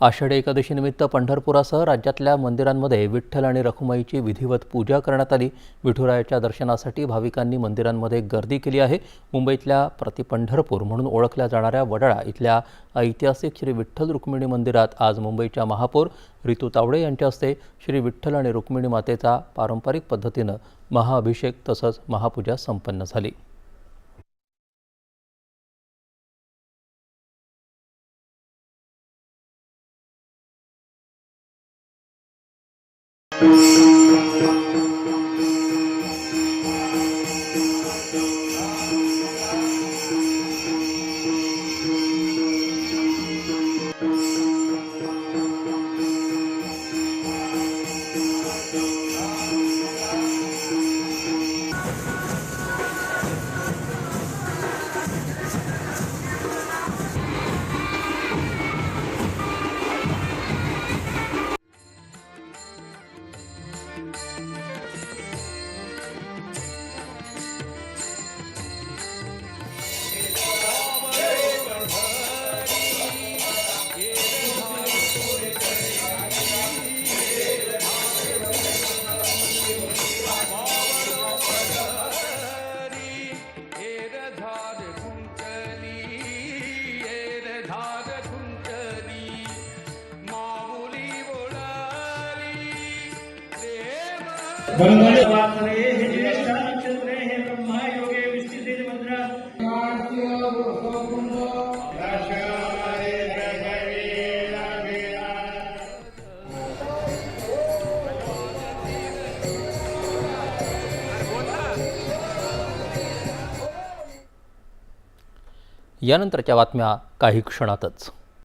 आषाढी एकादशीनिमित्त पंढरपुरासह राज्यातल्या मंदिरांमध्ये विठ्ठल आणि रखुमाईची विधिवत पूजा करण्यात आली। विठुरायाच्या दर्शनासाठी भाविकांनी मंदिरांमध्ये गर्दी केली आहे। मुंबईतल्या प्रतिपंढरपूर म्हणून ओळखल्या जाणाऱ्या वडाळा इथल्या ऐतिहासिक श्री विठ्ठल रुक्मिणी मंदिरात आज मुंबईच्या महापौर रितू तावडे यांच्या हस्ते श्री विठ्ठल आणि रुक्मिणी मातेचा पारंपरिक पद्धतीनं महाअभिषेक तसंच महापूजा संपन्न झाली। हे ज्येष्ठ नक्षत्र हे ब्रह्मा योगे विस्थिते मंत्र यानंतरच्या बातम्या काही क्षणातच।